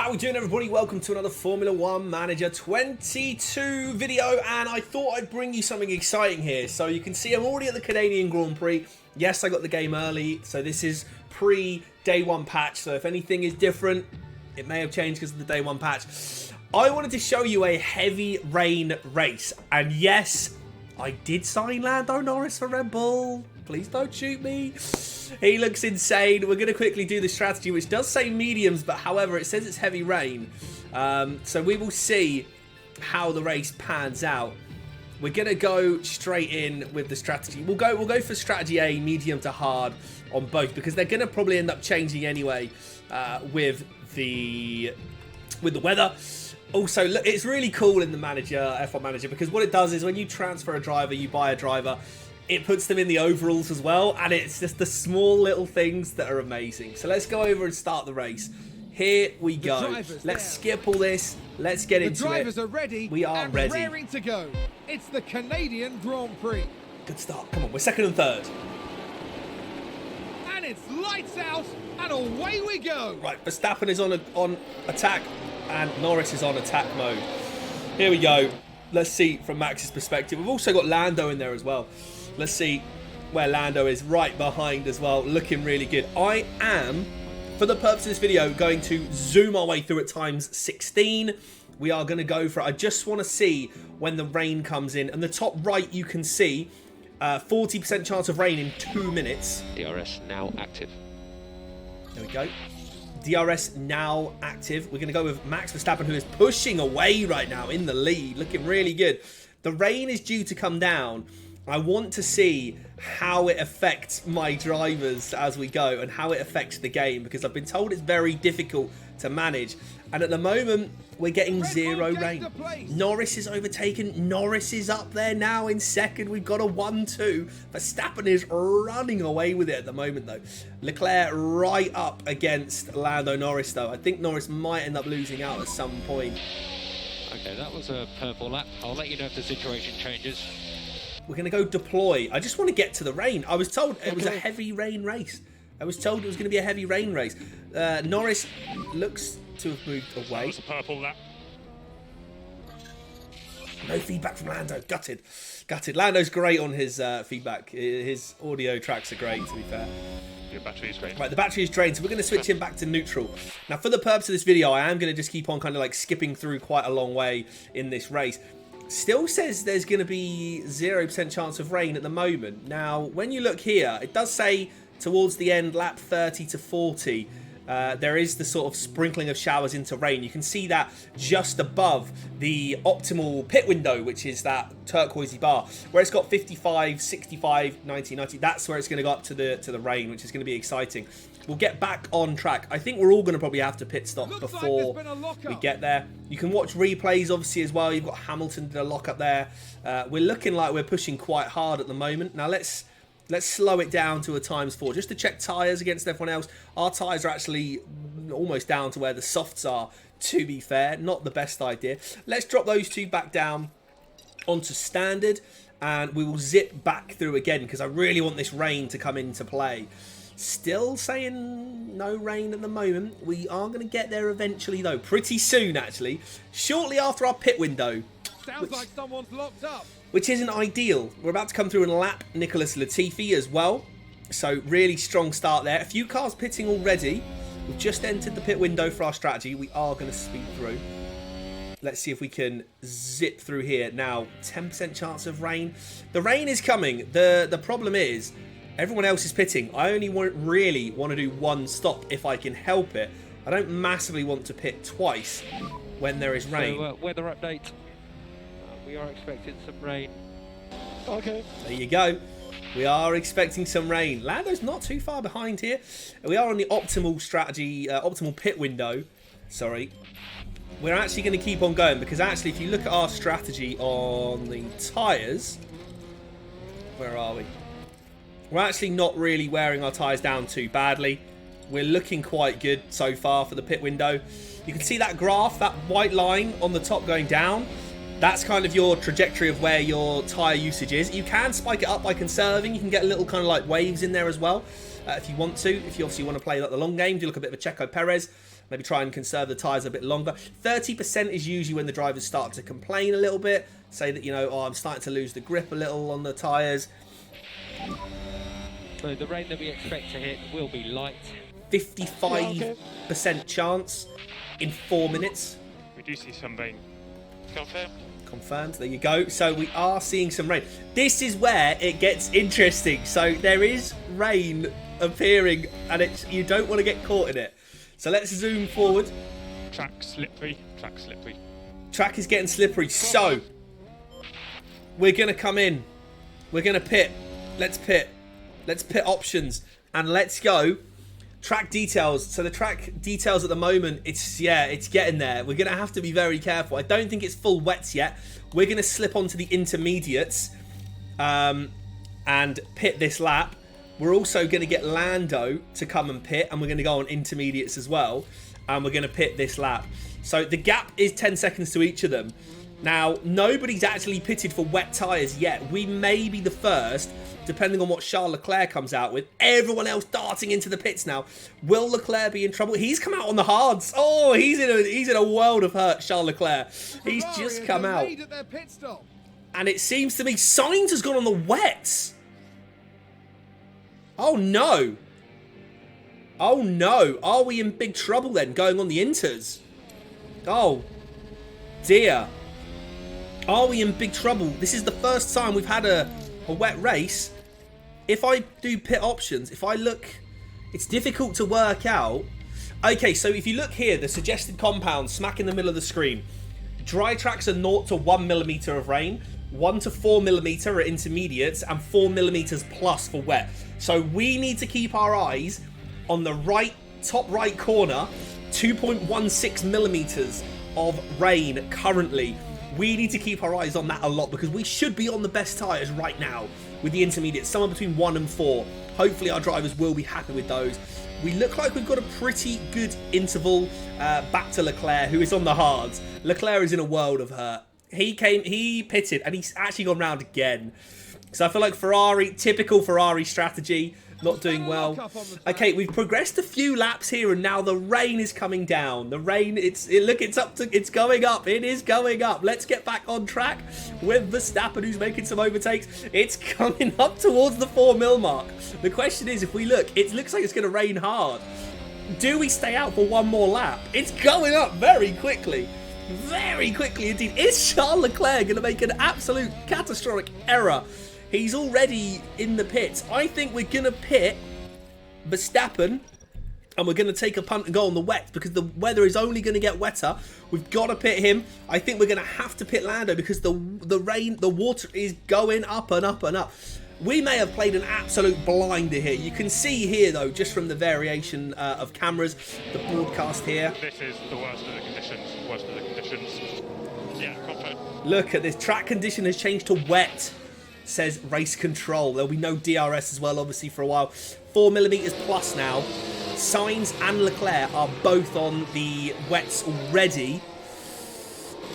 How we doing, everybody? Welcome to another Formula 1 Manager 22 video, and I thought I'd bring you something exciting here. So you can see I'm already at the Canadian Grand Prix. Yes, I got the game early, so this is pre-day one patch, so if anything is different, it may have changed because of the day one patch. I wanted to show you a heavy rain race, and yes, I did sign Lando Norris for Red Bull. Please don't shoot me. He looks insane. We're going to quickly do the strategy, which does say mediums, but however, it says it's heavy rain. So we will see how the race pans out. We're going to go straight in with the strategy. We'll go for strategy A, medium to hard on both, because they're going to probably end up changing anyway with the weather. Also, look, it's really cool in the F1 Manager, because what it does is when you transfer a driver, you buy a driver, it puts them in the overalls as well, and it's just the small little things that are amazing. So let's go over and start the race. Here we go. Let's skip all this. Let's get into it. The drivers are ready. We are ready. Raring to go. It's the Canadian Grand Prix. Good start. Come on, we're second and third. And it's lights out, and away we go. Right, Verstappen is on attack, and Norris is on attack mode. Here we go. Let's see from Max's perspective. We've also got Lando in there as well. Let's see where Lando is, right behind as well, looking really good. I am, for the purpose of this video, going to zoom our way through at times 16. We are going to go for it. I just want to see when the rain comes in. And the top right, you can see 40% chance of rain in 2 minutes. DRS now active. There we go. DRS now active. We're going to go with Max Verstappen, who is pushing away right now in the lead, looking really good. The rain is due to come down. I want to see how it affects my drivers as we go and how it affects the game, because I've been told it's very difficult to manage. And at the moment, we're getting zero rain. Norris is overtaken. Norris is up there now in second. We've got a 1-2. Verstappen is running away with it at the moment, though. Leclerc right up against Lando Norris, though. I think Norris might end up losing out at some point. Okay, that was a purple lap. I'll let you know if the situation changes. We're going to go deploy. I just want to get to the rain. I was told it was a heavy rain race. I was told it was going to be a heavy rain race. Norris looks to have moved away. That was a purple lap. No feedback from Lando. Gutted. Gutted. Lando's great on his feedback. His audio tracks are great, to be fair. Your battery is drained. Right, the battery is drained, so we're going to switch him back to neutral. Now, for the purpose of this video, I am going to just keep on kind of like skipping through quite a long way in this race. Still says there's going to be 0% chance of rain at the moment. Now, when you look here, it does say towards the end, lap 30 to 40, there is the sort of sprinkling of showers into rain. You can see that just above the optimal pit window, which is that turquoisey bar, where it's got 55, 65, 90, 90. That's where it's going to go up to the rain, which is going to be exciting. We'll get back on track. I think we're all going to probably have to pit stop before we get there. You can watch replays, obviously, as well. You've got Hamilton did a lock up there. We're looking like we're pushing quite hard at the moment. Now, let's slow it down to a ×4 just to check tyres against everyone else. Our tyres are actually almost down to where the softs are, to be fair. Not the best idea. Let's drop those two back down onto standard, and we will zip back through again, because I really want this rain to come into play. Still saying no rain at the moment. We are going to get there eventually, though. Pretty soon, actually. Shortly after our pit window. Sounds like someone's locked up. Which isn't ideal. We're about to come through and lap Nicholas Latifi as well. So, really strong start there. A few cars pitting already. We've just entered the pit window for our strategy. We are going to speed through. Let's see if we can zip through here. Now, 10% chance of rain. The rain is coming. The problem is, everyone else is pitting. I only really want to do one stop if I can help it. I don't massively want to pit twice when there is rain. So, weather update. We are expecting some rain. Okay. There you go. We are expecting some rain. Lando's not too far behind here. We are on the optimal strategy, optimal pit window. Sorry. We're actually going to keep on going, because actually if you look at our strategy on the tyres, where are we? We're actually not really wearing our tyres down too badly. We're looking quite good so far for the pit window. You can see that graph, that white line on the top going down. That's kind of your trajectory of where your tyre usage is. You can spike it up by conserving. You can get little kind of like waves in there as well if you want to. If you obviously want to play like the long game, do look a bit of a Checo Perez. maybe try and conserve the tyres a bit longer. 30% is usually when the drivers start to complain a little bit, say that, you know, oh, I'm starting to lose the grip a little on the tyres. So the rain that we expect to hit will be light. 55% chance in 4 minutes. We do see some rain. Confirmed. Confirmed. There you go. So we are seeing some rain. This is where it gets interesting. So there is rain appearing, and you don't want to get caught in it. So let's zoom forward. Track slippery. Track slippery. Track is getting slippery. So we're going to come in. We're going to pit. Let's pit. Let's pit options. And let's go. Track details. So the track details at the moment, it's getting there. We're going to have to be very careful. I don't think it's full wets yet. We're going to slip onto the intermediates and pit this lap. We're also going to get Lando to come and pit, and we're going to go on intermediates as well. And we're going to pit this lap. So the gap is 10 seconds to each of them. Now, nobody's actually pitted for wet tyres yet. We may be the first, depending on what Charles Leclerc comes out with. Everyone else darting into the pits now. Will Leclerc be in trouble? He's come out on the hards. Oh, he's in a world of hurt, Charles Leclerc. He's just come out. And it seems to me Sainz has gone on the wets. Oh, no. Oh, no. Are we in big trouble then, going on the inters? Oh, dear. Are we in big trouble? This is the first time we've had a wet race. If I do pit options, if I look, it's difficult to work out. Okay, so if you look here, the suggested compound smack in the middle of the screen. Dry tracks are 0 to 1 millimeter of rain, 1 to 4 millimeter at intermediates, and 4 millimeters plus for wet. So we need to keep our eyes on the top right corner, 2.16 millimeters of rain currently. We need to keep our eyes on that a lot because we should be on the best tyres right now with the intermediates, somewhere between 1 and 4. Hopefully our drivers will be happy with those. We look like we've got a pretty good interval back to Leclerc, who is on the hards. Leclerc is in a world of hurt. He pitted, and he's actually gone round again. So I feel like Ferrari, typical Ferrari strategy, not doing well. Okay, we've progressed a few laps here, and now the rain is coming down. The rain, it's going up. It is going up. Let's get back on track with Verstappen, who's making some overtakes. It's coming up towards the 4 mil mark. The question is, if we look, it looks like it's going to rain hard. Do we stay out for one more lap? It's going up very quickly. Very quickly indeed. Is Charles Leclerc going to make an absolute catastrophic error? He's already in the pits. I think we're going to pit Verstappen, and we're going to take a punt and go on the wet because the weather is only going to get wetter. We've got to pit him. I think we're going to have to pit Lando because the rain, the water is going up and up and up. We may have played an absolute blinder here. You can see here, though, just from the variation of cameras, the broadcast here. This is the worst of the conditions. Worst of the conditions. Yeah, confirmed. Look at this. Track condition has changed to wet. Says race control. There'll be no DRS as well, obviously, for a while. 4 millimeters plus now. Sainz and Leclerc are both on the wets already.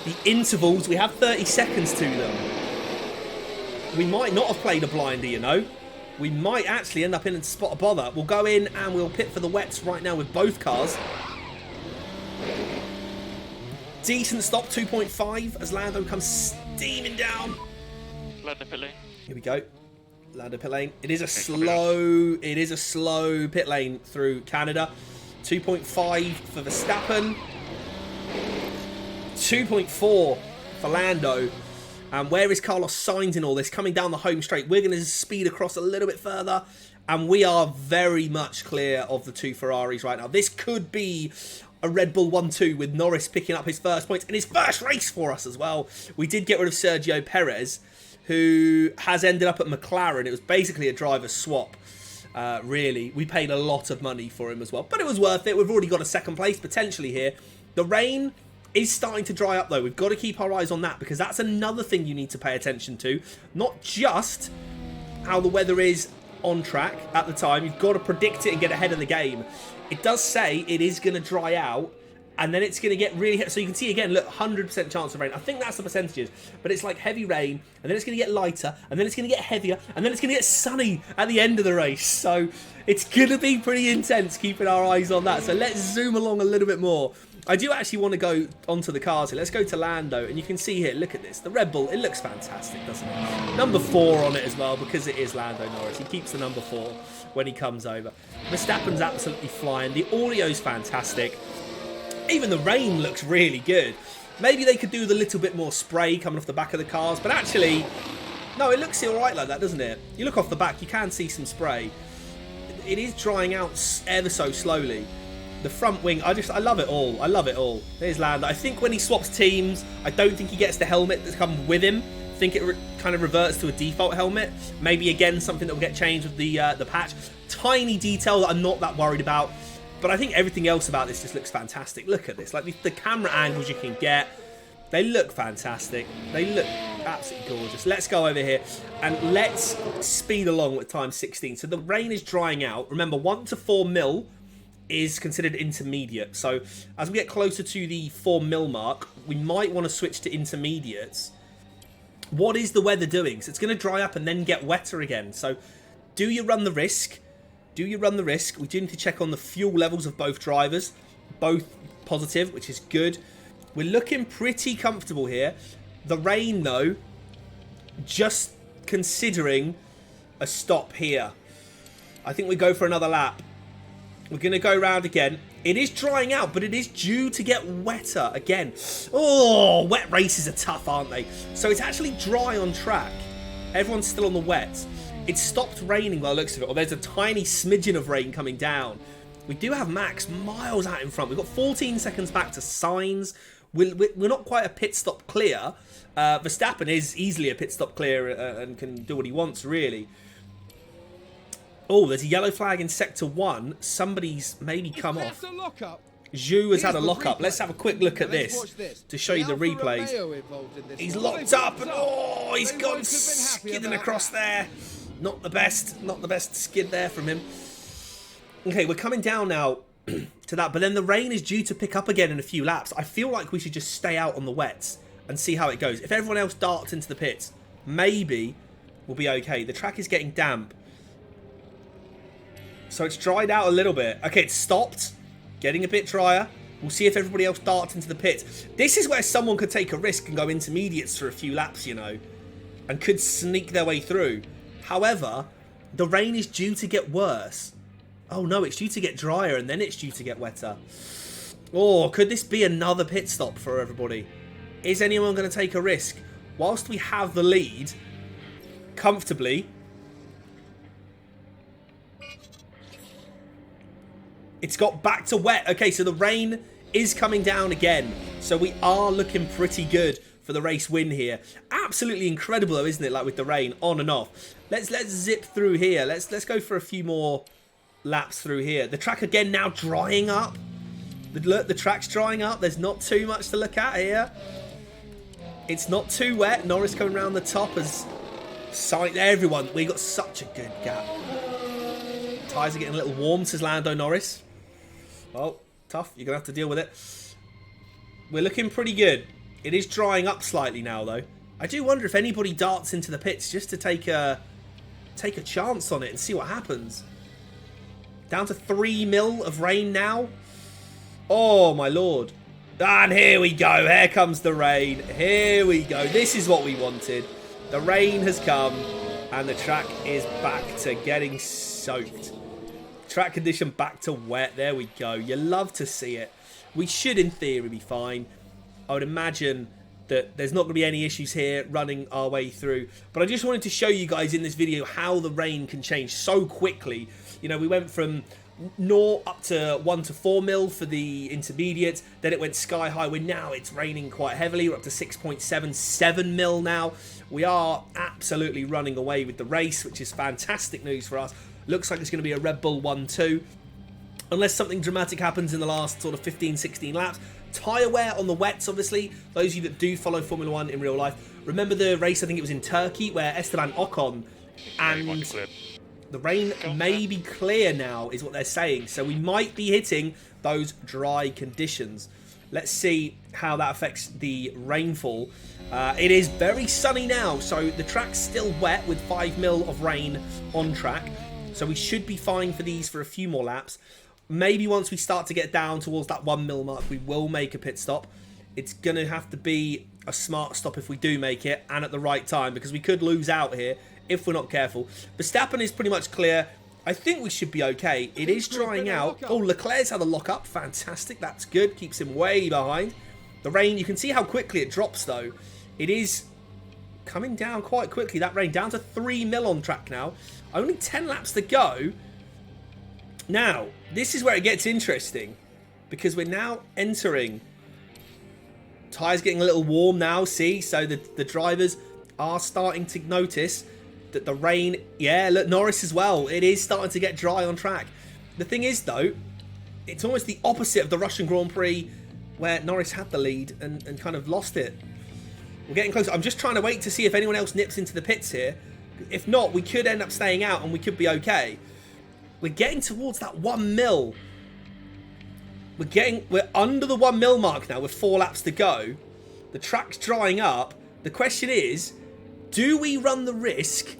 The intervals, we have 30 seconds to them. We might not have played a blinder, you know. We might actually end up in a spot of bother. We'll go in and we'll pit for the wets right now with both cars. Decent stop, 2.5 as Lando comes steaming down. Lando pit lane. Here we go. Lando pit lane. It is a slow pit lane through Canada. 2.5 for Verstappen. 2.4 for Lando. And where is Carlos Sainz in all this? Coming down the home straight. We're going to speed across a little bit further. And we are very much clear of the two Ferraris right now. This could be a Red Bull 1-2 with Norris picking up his first points in his first race for us as well. We did get rid of Sergio Perez, who has ended up at McLaren. It was basically a driver swap, really. We paid a lot of money for him as well. But it was worth it. We've already got a second place potentially here. The rain is starting to dry up, though. We've got to keep our eyes on that because that's another thing you need to pay attention to. Not just how the weather is on track at the time. You've got to predict it and get ahead of the game. It does say it is going to dry out and then it's going to get really... So you can see again, look, 100% chance of rain. I think that's the percentages, but it's like heavy rain, and then it's going to get lighter, and then it's going to get heavier, and then it's going to get sunny at the end of the race. So it's going to be pretty intense, keeping our eyes on that. So let's zoom along a little bit more. I do actually want to go onto the cars here. Let's go to Lando, and you can see here, look at this. The Red Bull, it looks fantastic, doesn't it? Number 4 on it as well, because it is Lando Norris. He keeps the number 4 when he comes over. Verstappen's absolutely flying. The audio's fantastic. Even the rain looks really good. Maybe they could do with a little bit more spray coming off the back of the cars, but actually, no, it looks all right like that, doesn't it? You look off the back, you can see some spray. It is drying out ever so slowly. The front wing, I love it all. I love it all. There's Lando. I think when he swaps teams, I don't think he gets the helmet that's come with him. I think it kind of reverts to a default helmet. Maybe, again, something that will get changed with the patch. Tiny detail that I'm not that worried about. But I think everything else about this just looks fantastic. Look at this. Like, the camera angles you can get, they look fantastic. They look absolutely gorgeous. Let's go over here and let's speed along with time 16. So the rain is drying out. Remember, 1 to 4 mil is considered intermediate. So as we get closer to the 4 mil mark, we might want to switch to intermediates. What is the weather doing? So it's going to dry up and then get wetter again. So do you run the risk? Do you run the risk? We do need to check on the fuel levels of both drivers. Both positive, which is good. We're looking pretty comfortable here. The rain, though, just considering a stop here. I think we go for another lap. We're going to go round again. It is drying out, but it is due to get wetter again. Oh, wet races are tough, aren't they? So it's actually dry on track. Everyone's still on the wet. It stopped raining by the looks of it. Or there's a tiny smidgen of rain coming down. We do have Max miles out in front. We've got 14 seconds back to Sainz. We're not quite a pit stop clear. Verstappen is easily a pit stop clear and can do what he wants, really. Oh, there's a yellow flag in Sector 1. Somebody's maybe come off. Zhu has had a lock-up. Let's have a quick look at this to show you the replays. He's locked up, and oh, he's gone skidding across there. Not the best skid there from him. Okay, we're coming down now to that, but then the rain is due to pick up again in a few laps. I feel like we should just stay out on the wets and see how it goes. If everyone else darts into the pits, maybe we'll be okay. The track is getting damp. So it's dried out a little bit. Okay, it's stopped. Getting a bit drier. We'll see if everybody else darts into the pits. This is where someone could take a risk and go intermediates for a few laps, you know. And could sneak their way through. However, the rain is due to get worse. Oh no, it's due to get drier and then it's due to get wetter. Oh, could this be another pit stop for everybody? Is anyone going to take a risk? Whilst we have the lead comfortably, it's got back to wet. Okay, so the rain is coming down again. So we are looking pretty good for the race win here. Absolutely incredible though, isn't it? Like with the rain on and off. Let's zip through here. Let's go for a few more laps through here. The track again now drying up. Look, the track's drying up. There's not too much to look at here. It's not too wet. Norris coming around the top as sight. Everyone, we got such a good gap. Tyres are getting a little warm, says Lando Norris. Well, tough. You're going to have to deal with it. We're looking pretty good. It is drying up slightly now, though. I do wonder if anybody darts into the pits just to take a chance on it and see what happens. Down to 3 mil of rain now. Oh, my lord. And here we go. Here comes the rain. Here we go. This is what we wanted. The rain has come and the track is back to getting soaked. Track condition back to wet. There we go. You love to see it. We should, in theory, be fine. I would imagine that there's not going to be any issues here running our way through. But I just wanted to show you guys in this video how the rain can change so quickly. You know, we went from 0 up to 1 to 4 mil for the intermediates. Then it went sky high. Now it's raining quite heavily. We're up to 6.77 mil now. We are absolutely running away with the race, which is fantastic news for us. Looks like it's going to be a Red Bull 1-2. Unless something dramatic happens in the last sort of 15, 16 laps. Tyre wear on the wets, obviously. Those of you that do follow Formula 1 in real life. Remember the race, I think it was in Turkey, where Esteban Ocon and the rain may be clear now, is what they're saying. So we might be hitting those dry conditions. Let's see how that affects the rainfall. It is very sunny now, so the track's still wet with 5 mil of rain on track. So we should be fine for these for a few more laps. Maybe once we start to get down towards that 1 mil mark, we will make a pit stop. It's going to have to be a smart stop if we do make it, and at the right time, because we could lose out here if we're not careful. Verstappen is pretty much clear. I think we should be okay. It is drying out. Oh, Leclerc's had a lock up. Fantastic. That's good. Keeps him way behind. The rain, you can see how quickly it drops, though. It is coming down quite quickly. That rain down to 3 mil on track now. Only 10 laps to go. Now, this is where it gets interesting, because we're now entering. Tyres getting a little warm now, see? So the drivers are starting to notice that the rain... Yeah, look, Norris as well. It is starting to get dry on track. The thing is, though, it's almost the opposite of the Russian Grand Prix, where Norris had the lead and kind of lost it. We're getting close. I'm just trying to wait to see if anyone else nips into the pits here. If not, we could end up staying out and we could be okay. We're getting towards that 1 mil. We're under the 1 mil mark now with 4 laps to go. The track's drying up. The question is, do we run the risk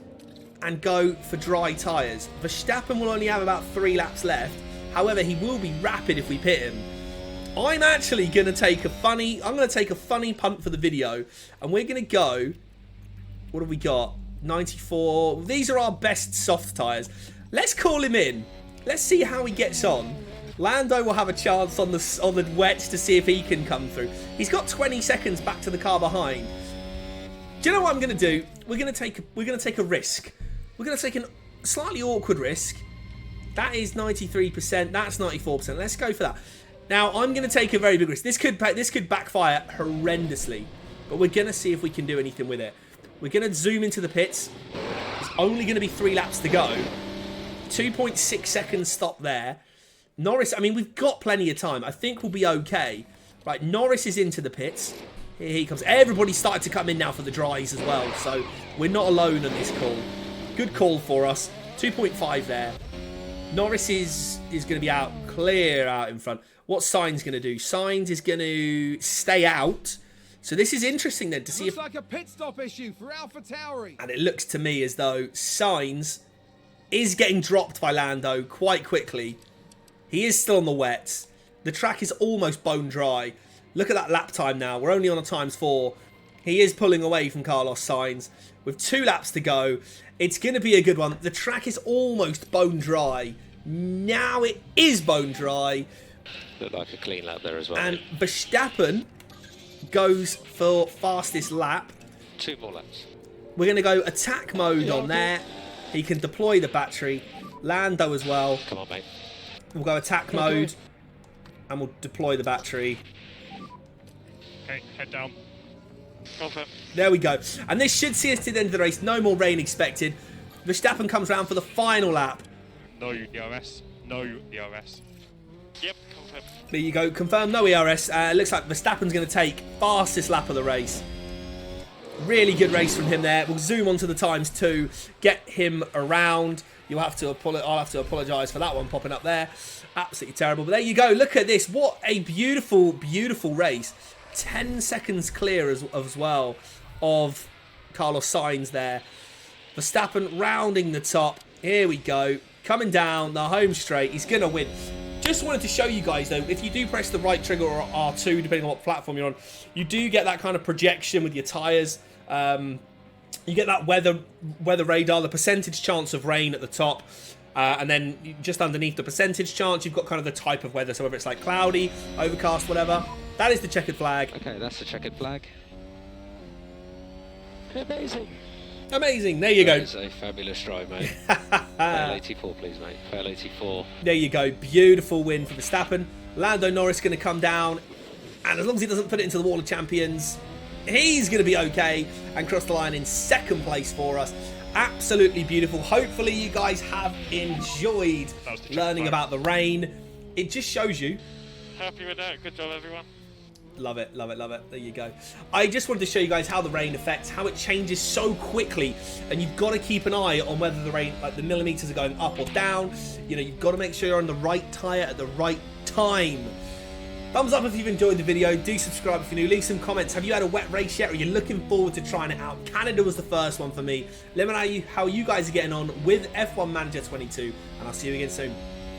and go for dry tyres? Verstappen will only have about 3 laps left. However, he will be rapid if we pit him. I'm actually going to take a funny punt for the video, and we're going to go, what have we got? 94. These are our best soft tyres. Let's call him in. Let's see how he gets on. Lando will have a chance on the wets to see if he can come through. He's got 20 seconds back to the car behind. Do you know what I'm going to do? We're going to take a risk. We're going to take a slightly awkward risk. That is 93%. That's 94%. Let's go for that. Now I'm going to take a very big risk. This could backfire horrendously, but we're going to see if we can do anything with it. We're going to zoom into the pits. There's only going to be 3 laps to go. 2.6 seconds stop there. Norris, I mean, we've got plenty of time. I think we'll be okay. Right, Norris is into the pits. Here he comes. Everybody's started to come in now for the dries as well, so we're not alone on this call. Good call for us. 2.5 there. Norris is going to be out, clear out in front. What's Sainz going to do? Sainz is going to stay out. So this is interesting then to see if... Looks like a pit stop issue for AlphaTauri. And it looks to me as though Sainz is getting dropped by Lando quite quickly. He is still on the wets. The track is almost bone dry. Look at that lap time now. We're only on a ×4. He is pulling away from Carlos Sainz with 2 laps to go. It's going to be a good one. The track is almost bone dry. Now it is bone dry. Looked like a clean lap there as well. And Verstappen goes for fastest lap. 2 more laps. We're going to go attack mode on there. He can deploy the battery. Lando as well. Come on, mate. We'll go attack mode. And we'll deploy the battery. Okay, head down. Confirm. There we go. And this should see us to the end of the race. No more rain expected. Verstappen comes round for the final lap. No DRS. No DRS. Yep, confirm. There you go. Confirm no ERS. Looks like Verstappen's going to take fastest lap of the race. Really good race from him there. We'll zoom onto the times too. Get him around. I'll have to apologise for that one popping up there. Absolutely terrible. But there you go. Look at this. What a beautiful, beautiful race. 10 seconds clear as well of Carlos Sainz there. Verstappen rounding the top. Here we go. Coming down the home straight. He's going to win. Just wanted to show you guys, though, if you do press the right trigger or R2, depending on what platform you're on, you do get that kind of projection with your tyres. You get that weather radar, the percentage chance of rain at the top. And then just underneath the percentage chance, you've got kind of the type of weather. So whether it's like cloudy, overcast, whatever. That is the checkered flag. Okay, that's the checkered flag. Amazing. Amazing. There you go. That is a fabulous drive, mate. Fail 84, please, mate. Fail 84. There you go. Beautiful win for Verstappen. Lando Norris going to come down. And as long as he doesn't put it into the Wall of Champions, he's going to be okay and cross the line in 2nd place for us. Absolutely beautiful. Hopefully you guys have enjoyed learning about the rain. It just shows you. Happy with that. Good job, everyone. Love it, love it, love it. There you go. I just wanted to show you guys how the rain affects, how it changes so quickly, and you've got to keep an eye on whether the rain, like the millimeters are going up or down. You know, you've got to make sure you're on the right tyre at the right time. Thumbs up if you've enjoyed the video. Do subscribe if you're new. Leave some comments. Have you had a wet race yet, or are you looking forward to trying it out? Canada was the first one for me. Let me know how you guys are getting on with F1 Manager 22, and I'll see you again soon.